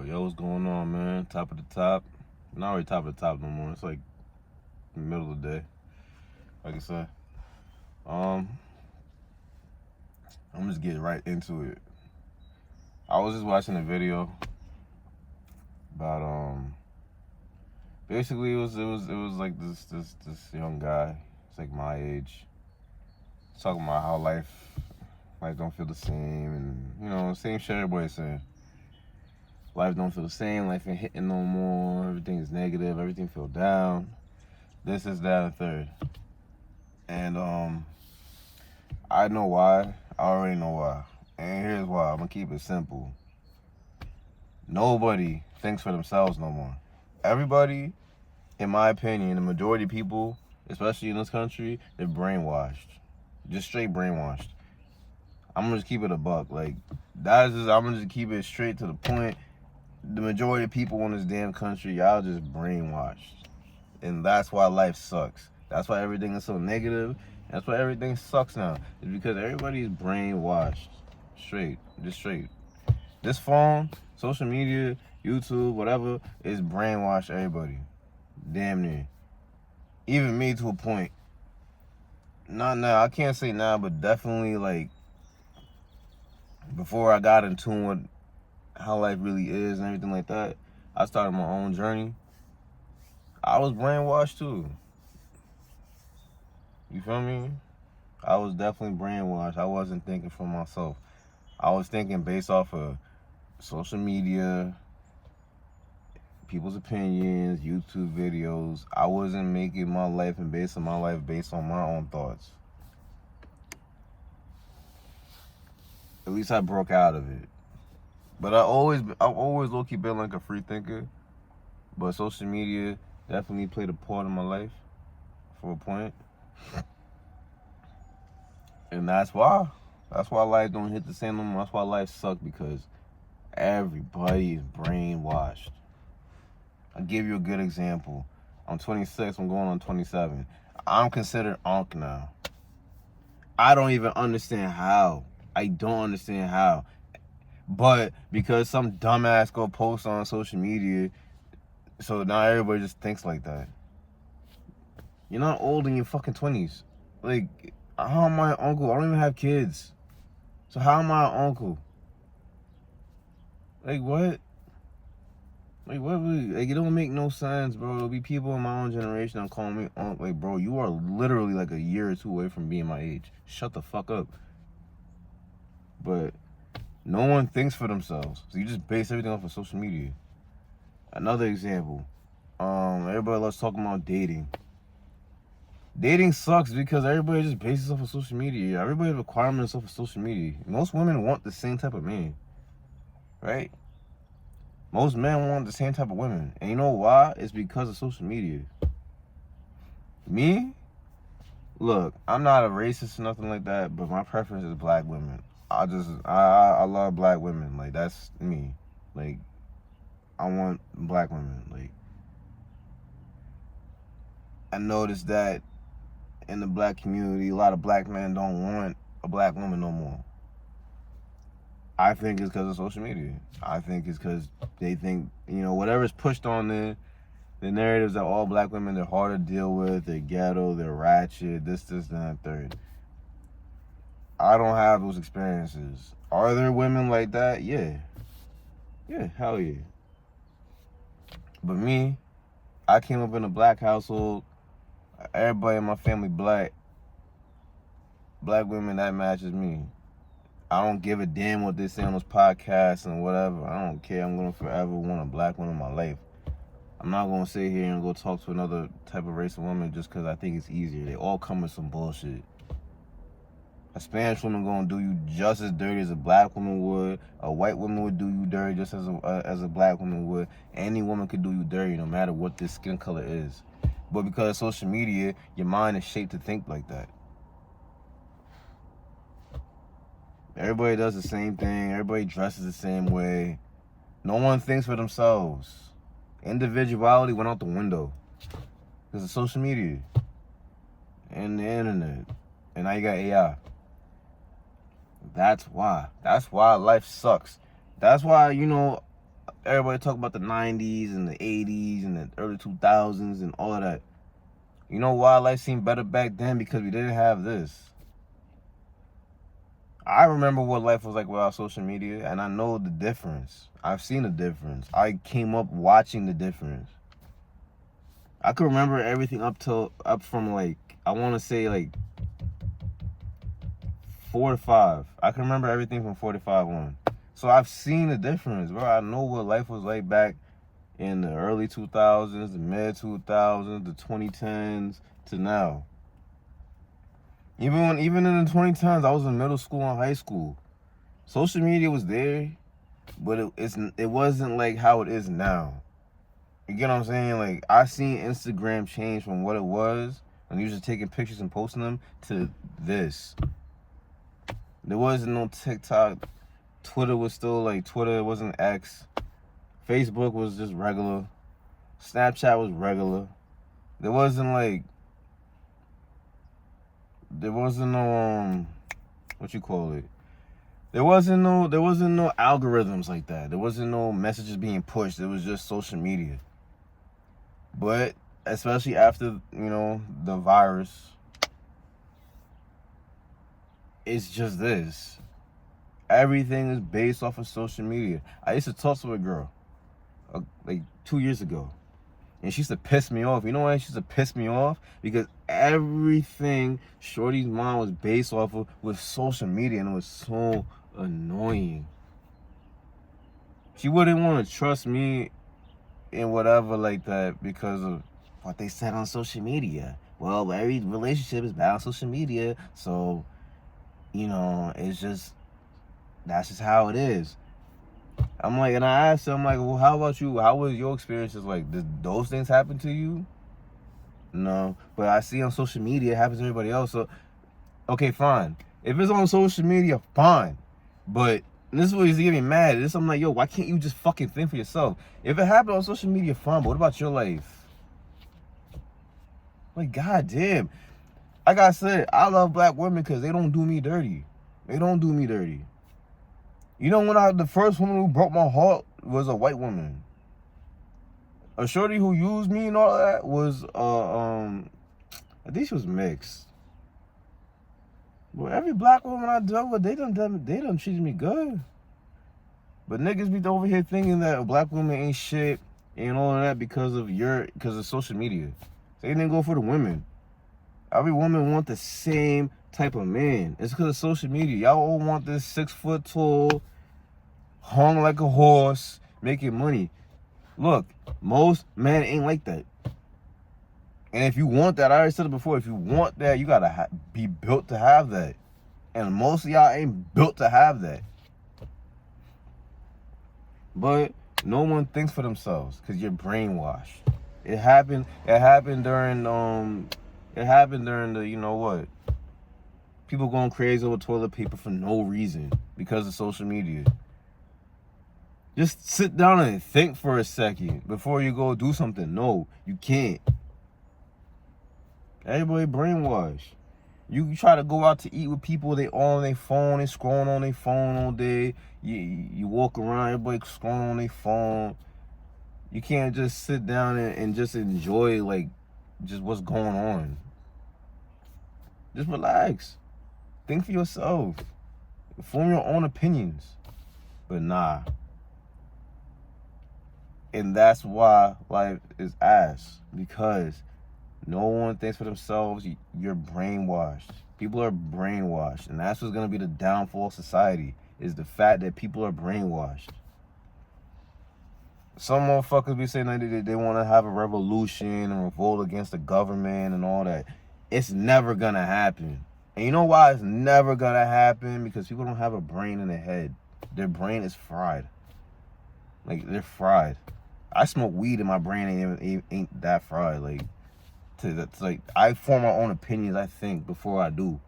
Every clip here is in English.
Yo, what's going on, man? Top of the top. Not really top of the top no more. It's like the middle of the day, like I said. Um, I'm just getting right into it. I was just watching a video about basically it was like this young guy. It's like my age. He's talking about how life don't feel the same, and same shit everybody's saying. Life don't feel the same. Life ain't hitting no more. Everything is negative. Everything feel down. This is that and third. And I know why. I already know why. And here's why. I'm gonna keep it simple. Nobody thinks for themselves no more. Everybody, in my opinion, the majority of people, especially in this country, they're brainwashed. Just straight brainwashed. I'm gonna just keep it a buck. Like I'm gonna just keep it straight to the point. The majority of people in this damn country, y'all just brainwashed. And that's why life sucks. That's why everything is so negative. That's why everything sucks now. It's because everybody's brainwashed. Just straight. This phone, social media, YouTube, whatever, is brainwashed everybody. Damn near. Even me to a point. Not now. I can't say now, but definitely like before I got in tune with how life really is and everything like that, I started my own journey. I was brainwashed too. You feel me? I was definitely brainwashed. I wasn't thinking for myself. I was thinking based off of social media, people's opinions, YouTube videos. I wasn't making my life and basing my life based on my own thoughts. At least I broke out of it. But I've always low-key been like a free thinker. But social media definitely played a part in my life for a point. And that's why. That's why life don't hit the same no more. That's why life sucks, because everybody is brainwashed. I'll give you a good example. I'm 26, I'm going on 27. I'm considered Unc now. I don't even understand how. I don't understand how. But because some dumbass go post on social media, so now everybody just thinks like that. You're not old in your fucking 20s. Like, how am I an uncle? I don't even have kids. So how am I an uncle? Like, what? Like, what? Like, it don't make no sense, bro. There'll be people in my own generation that call me uncle. Like, bro, you are literally like a year or two away from being my age. Shut the fuck up. But no one thinks for themselves. So you just base everything off of social media. Another example. Everybody loves talking about dating. Dating sucks because everybody just bases off of social media. Everybody has requirements off of social media. Most women want the same type of man, right? Most men want the same type of women. And you know why? It's because of social media. Me? Look, I'm not a racist or nothing like that, but my preference is black women. I love black women. Like, that's me. Like, I want black women. Like, I noticed that in the black community, a lot of black men don't want a black woman no more. I think it's because of social media. I think it's because they think, whatever's pushed on there, the narratives that all black women, they're hard to deal with, they're ghetto, they're ratchet, this, that, third. I don't have those experiences. Are there women like that? Yeah. Yeah, hell yeah. But me, I came up in a black household. Everybody in my family black. Black women, that matches me. I don't give a damn what they say on those podcasts and whatever. I don't care. I'm going to forever want a black woman in my life. I'm not going to sit here and go talk to another type of race of woman just because I think it's easier. They all come with some bullshit. A Spanish woman going to do you just as dirty as a black woman would. A white woman would do you dirty just as a black woman would. Any woman could do you dirty no matter what their skin color is. But because of social media, your mind is shaped to think like that. Everybody does the same thing. Everybody dresses the same way. No one thinks for themselves. Individuality went out the window because of social media and the internet. And now you got AI. That's why. That's why life sucks. That's why, everybody talk about the 90s and the 80s and the early 2000s and all of that. You know why life seemed better back then? Because we didn't have this. I remember what life was like without social media, and I know the difference. I've seen the difference. I came up watching the difference. I could remember everything up from like, I want to say like 4 to 5. I can remember everything from 4 to 5 on. So I've seen the difference, bro. I know what life was like back in the early 2000s, the mid 2000s, the 2010s to now. Even in the 2010s, I was in middle school and high school. Social media was there, but it wasn't like how it is now. You get what I'm saying? Like, I seen Instagram change from what it was when you was just taking pictures and posting them to this. There wasn't no TikTok. Twitter was still like Twitter. It wasn't X. Facebook was just regular. Snapchat was regular. There wasn't no what you call it. There wasn't no algorithms like that. There wasn't no messages being pushed. It was just social media. But especially after, the virus, it's just this. Everything is based off of social media. I used to talk to a girl like 2 years ago, and she used to piss me off. You know why she used to piss me off? Because everything Shorty's mom was based off of was social media, and it was so annoying. She wouldn't want to trust me in whatever like that because of what they said on social media. Well, every relationship is bad on social media, so it's just, that's just how it is. I'm like, and I asked her, I'm like, well, how about you? How was your experiences like? Did those things happen to you? No, but I see on social media it happens to everybody else. So, okay, fine. If it's on social media, fine. But this is what he's getting me mad. I'm like, yo, why can't you just fucking think for yourself? If it happened on social media, fine. But what about your life? Like, goddamn. Like I said, I love black women because they don't do me dirty. They don't do me dirty. You know, the first woman who broke my heart was a white woman. A shorty who used me and all that was, I think she was mixed. But every black woman I dealt with, they done treated me good. But niggas be over here thinking that a black woman ain't shit and all of that because of social media. They didn't go for the women. Every woman want the same type of man. It's because of social media. Y'all all want this 6 foot tall, hung like a horse, making money. Look, most men ain't like that. And if you want that, I already said it before, if you want that, you gotta be built to have that. And most of y'all ain't built to have that. But no one thinks for themselves because you're brainwashed. It happened during the, you know what? People going crazy over toilet paper for no reason because of social media. Just sit down and think for a second before you go do something. No, you can't. Everybody brainwashed. You try to go out to eat with people, they all on their phone, they scrolling on their phone all day. You walk around, everybody scrolling on their phone. You can't just sit down and just enjoy like just what's going on. Just relax. Think for yourself. Form your own opinions. But nah. And that's why life is ass. Because no one thinks for themselves. You're brainwashed. People are brainwashed. And that's what's going to be the downfall of society. Is the fact that people are brainwashed. Some motherfuckers be saying that they want to have a revolution and revolt against the government and all that. It's never going to happen. And you know why it's never going to happen? Because people don't have a brain in their head. Their brain is fried. Like, they're fried. I smoke weed and my brain ain't that fried. Like, I form my own opinions, I think, before I do.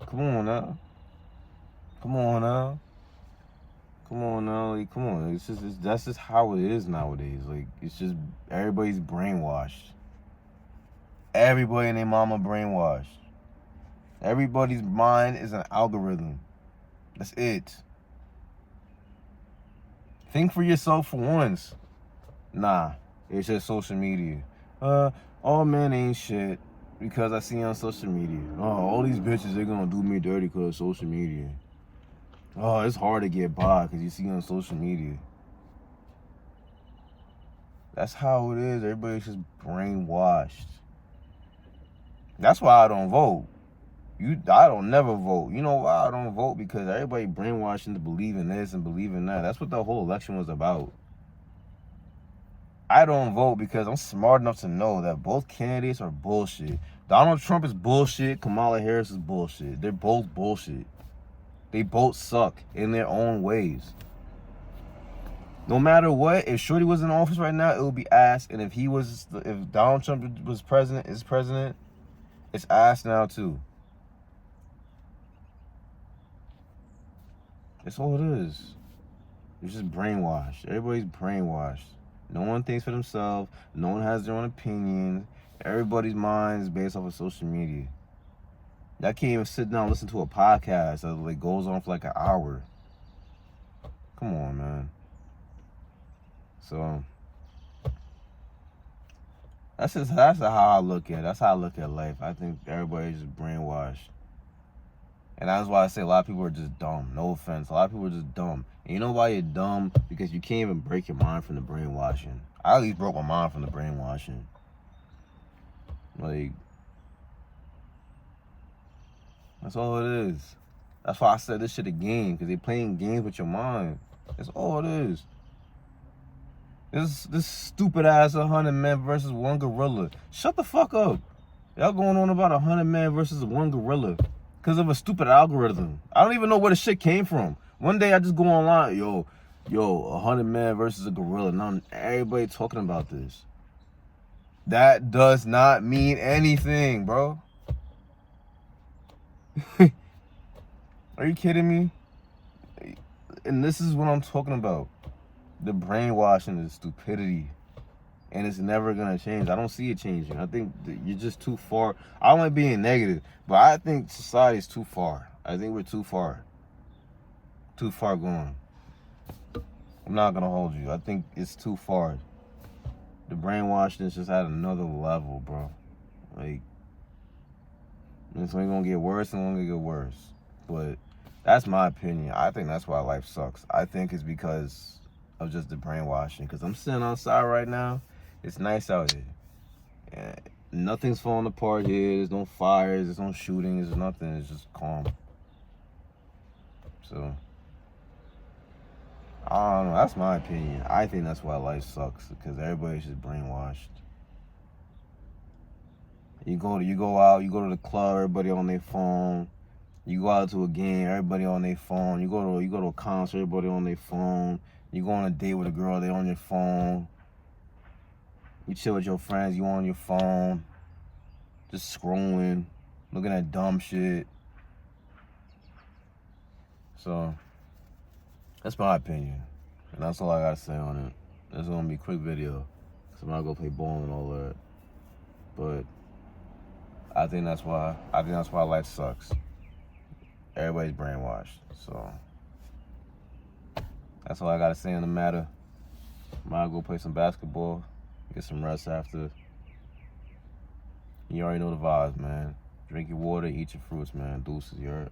Come on now. Come on now. Come on now, like, come on. That's just how it is nowadays. Like, it's just everybody's brainwashed. Everybody and their mama brainwashed. Everybody's mind is an algorithm. That's it. Think for yourself for once. Nah, it's just social media. All men ain't shit because I see on social media. Oh, all these bitches, they're gonna do me dirty because of social media. Oh, it's hard to get by because you see on social media. That's how it is. Everybody's just brainwashed. That's why I don't vote. I don't never vote. You know why I don't vote? Because everybody brainwashed into believing this and believing that. That's what the whole election was about. I don't vote because I'm smart enough to know that both candidates are bullshit. Donald Trump is bullshit. Kamala Harris is bullshit. They're both bullshit. They both suck in their own ways. No matter what, if Shorty was in office right now, it would be ass. And if Donald Trump was president, it's ass now too. That's all it is. It's just brainwashed. Everybody's brainwashed. No one thinks for themselves. No one has their own opinions. Everybody's mind is based off of social media. I can't even sit down and listen to a podcast that like goes on for like an hour. Come on, man. So that's how I look at it. That's how I look at life. I think everybody's just brainwashed. And that's why I say a lot of people are just dumb. No offense. A lot of people are just dumb. And you know why you're dumb? Because you can't even break your mind from the brainwashing. I at least broke my mind from the brainwashing. Like, that's all it is. That's why I said this shit a game. Because they playing games with your mind. That's all it is. This stupid ass 100 men versus one gorilla. Shut the fuck up. Y'all going on about 100 men versus one gorilla. Because of a stupid algorithm. I don't even know where the shit came from. One day I just go online, yo, 100 men versus a gorilla. Now everybody talking about this. That does not mean anything, bro. Are you kidding me? And this is what I'm talking about. The brainwashing, the stupidity. And it's never gonna change. I don't see it changing. I think you're just too far. I don't like being negative, but I think society is too far. I think we're too far. Too far gone. I'm not gonna hold you. I think it's too far. The brainwashing is just at another level, bro. Like, it's only gonna get worse and only get worse. But that's my opinion. I think that's why life sucks. I think it's because of just the brainwashing. Because I'm sitting outside right now. It's nice out here. And nothing's falling apart here. There's no fires. There's no shootings. There's nothing. It's just calm. So, I don't know. That's my opinion. I think that's why life sucks. Because everybody's just brainwashed. You go out. You go to the club. Everybody on their phone. You go out to a game. Everybody on their phone. You go to a concert. Everybody on their phone. You go on a date with a girl. They on your phone. You chill with your friends, you on your phone, just scrolling, looking at dumb shit. So, that's my opinion. And that's all I gotta say on it. This is gonna be a quick video. Cause I'm not gonna play ball and all that. But I think that's why life sucks. Everybody's brainwashed. So that's all I gotta say on the matter. I'm gonna go play some basketball. Get some rest after. You already know the vibes, man. Drink your water, eat your fruits, man. Deuces, you heard?